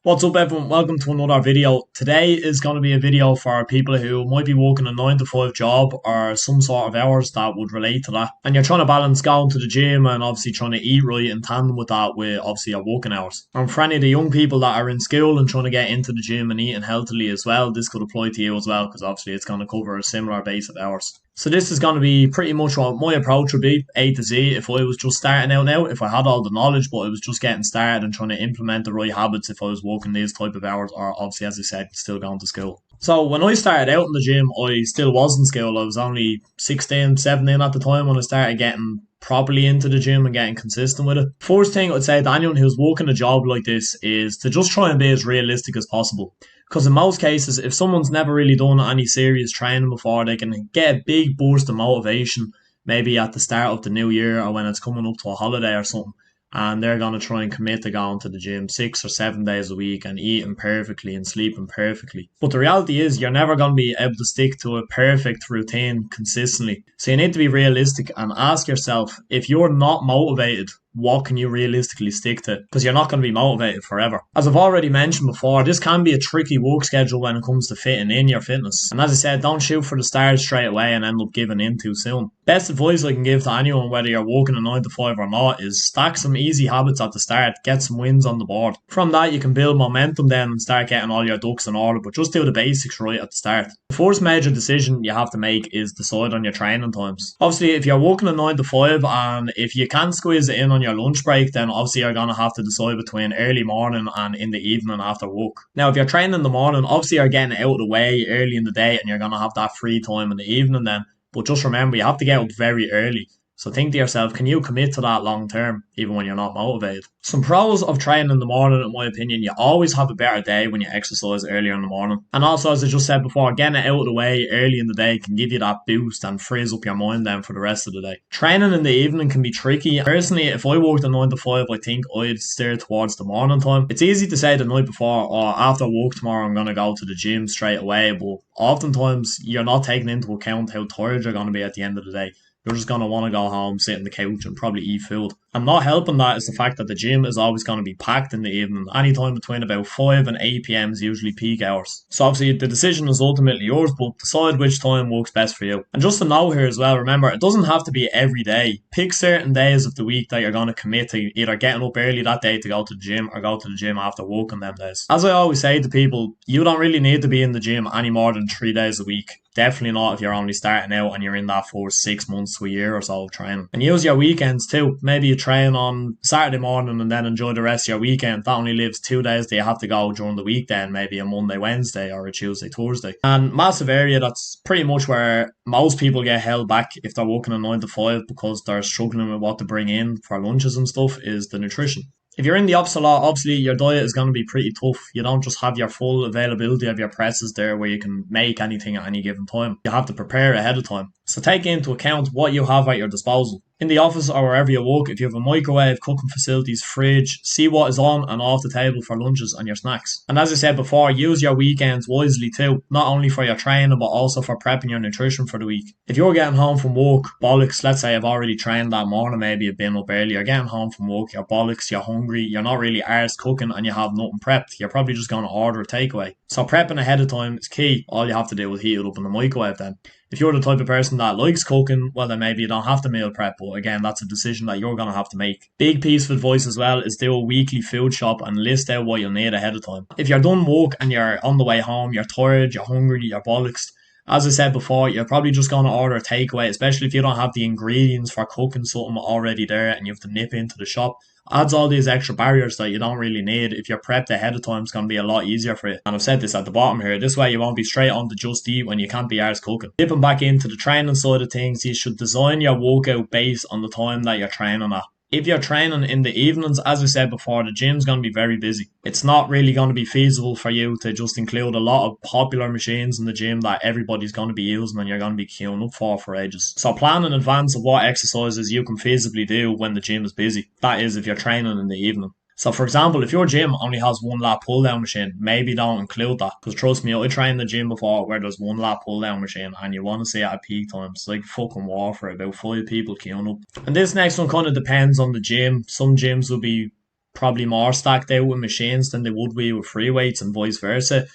What's up everyone, welcome to another video. Today is going to be a video for people who might be working a 9 to 5 job or some sort of hours that would relate to that. And you're trying to balance going to the gym and obviously trying to eat right in tandem with that with obviously your working hours. And for any of the young people that are in school and trying to get into the gym and eating healthily as well, this could apply to you as well because obviously it's going to cover a similar base of hours. So this is going to be pretty much what my approach would be, A to Z, if I was just starting out now, if I had all the knowledge, but I was just getting started and trying to implement the right habits if I was working these type of hours, or obviously, as I said, still going to school. So when I started out in the gym, I still was in school. I was only 16, 17 at the time when I started getting properly into the gym and getting consistent with it. First thing I'd say to anyone who's working a job like this is to just try and be as realistic as possible. Because in most cases, if someone's never really done any serious training before, they can get a big burst of motivation maybe at the start of the new year or when it's coming up to a holiday or something. And they're going to try and commit to going to the gym 6 or 7 days a week and eating perfectly and sleeping perfectly. But the reality is you're never going to be able to stick to a perfect routine consistently. So you need to be realistic and ask yourself, if you're not motivated, what can you realistically stick to? Because you're not going to be motivated forever. As I've already mentioned before, this can be a tricky work schedule when it comes to fitting in your fitness. And as I said, don't shoot for the stars straight away and end up giving in too soon. Best advice I can give to anyone, whether you're working a 9 to 5 or not, is stack some easy habits at the start, get some wins on the board. From that, you can build momentum then and start getting all your ducks in order, but just do the basics right at the start. The first major decision you have to make is decide on your training times. Obviously, if you're working a 9 to 5 and if you can't squeeze it in on your lunch break, then obviously you're going to have to decide between early morning and in the evening after work. Now, if you're training in the morning, obviously you're getting it out of the way early in the day and you're going to have that free time in the evening then. But just remember, you have to get up very early. So think to yourself, can you commit to that long term, even when you're not motivated? Some pros of training in the morning, in my opinion, you always have a better day when you exercise earlier in the morning. And also, as I just said before, getting it out of the way early in the day can give you that boost and frees up your mind then for the rest of the day. Training in the evening can be tricky. Personally, if I worked a 9 to 5, I think I'd steer towards the morning time. It's easy to say the night before, or after work tomorrow, I'm going to go to the gym straight away, but oftentimes you're not taking into account how tired you're going to be at the end of the day. You're just going to want to go home, sit on the couch and probably eat food. And not helping that is the fact that the gym is always going to be packed in the evening. Anytime between about 5 and 8 p.m. is usually peak hours. So obviously the decision is ultimately yours, but decide which time works best for you. And just to know here as well, remember, it doesn't have to be every day. Pick certain days of the week that you're going to commit to either getting up early that day to go to the gym or go to the gym after work on them days. As I always say to people, you don't really need to be in the gym any more than 3 days a week. Definitely not if you're only starting out and you're in that for 6 months to a year or so of training. And use your weekends too. Maybe you train on Saturday morning and then enjoy the rest of your weekend. That only leaves 2 days that you have to go during the week then, maybe a Monday, Wednesday or a Tuesday, Thursday. And massive area that's pretty much where most people get held back if they're working a 9 to 5 because they're struggling with what to bring in for lunches and stuff is the nutrition. If you're in the office a lot, obviously your diet is going to be pretty tough. You don't just have your full availability of your presses there where you can make anything at any given time. You have to prepare ahead of time. So take into account what you have at your disposal. In the office or wherever you work, if you have a microwave, cooking facilities, fridge, see what is on and off the table for lunches and your snacks. And as I said before, use your weekends wisely too, not only for your training but also for prepping your nutrition for the week. If you're getting home from work, bollocks, let's say I've already trained that morning, maybe you've been up early, you're getting home from work, you're bollocks, you're hungry, you're not really arsed cooking and you have nothing prepped, you're probably just going to order a takeaway. So prepping ahead of time is key. All you have to do is heat it up in the microwave then. If you're the type of person that likes cooking, well then maybe you don't have to meal prep, but again, that's a decision that you're going to have to make. Big piece of advice as well is do a weekly food shop and list out what you'll need ahead of time. If you're done work and you're on the way home, you're tired, you're hungry, you're bollocks, as I said before, you're probably just going to order a takeaway, especially if you don't have the ingredients for cooking something already there and you have to nip into the shop. Adds all these extra barriers that you don't really need. If you're prepped ahead of time, it's going to be a lot easier for you. And I've said this at the bottom here, this way you won't be straight on to just eat when you can't be arsed cooking. Dipping back into the training side of things, you should design your workout based on the time that you're training at. If you're training in the evenings, as I said before, the gym's going to be very busy. It's not really going to be feasible for you to just include a lot of popular machines in the gym that everybody's going to be using and you're going to be queuing up for ages. So plan in advance of what exercises you can feasibly do when the gym is busy. That is if you're training in the evening. So for example, if your gym only has one lat pull down machine, maybe don't include that. Because trust me, I trained the gym before where there's one lat pull down machine and you want to see it at peak times. It's like fucking warfare, about 5 people queuing up. And this next one kind of depends on the gym. Some gyms will be probably more stacked out with machines than they would be with free weights and vice versa.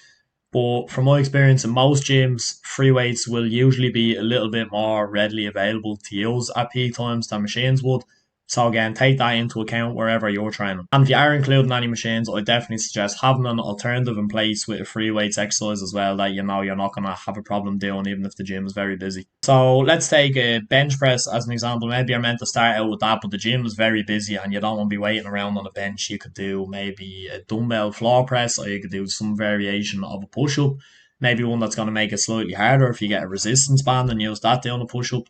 But from my experience in most gyms, free weights will usually be a little bit more readily available to use at peak times than machines would. So again, take that into account wherever you're training. And if you are including any machines, I definitely suggest having an alternative in place with a free weights exercise as well that you know you're not going to have a problem doing even if the gym is very busy. So let's take a bench press as an example. Maybe you're meant to start out with that, but the gym is very busy and you don't want to be waiting around on a bench. You could do maybe a dumbbell floor press, or you could do some variation of a push up. Maybe one that's going to make it slightly harder if you get a resistance band and use that down a push up.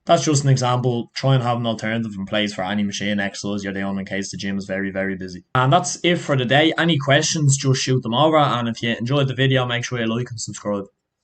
That's just an example. Try and have an alternative in place for any machine exercise you're doing in case the gym is very, very busy. And that's it for the day. Any questions, just shoot them over. And if you enjoyed the video, make sure you like and subscribe.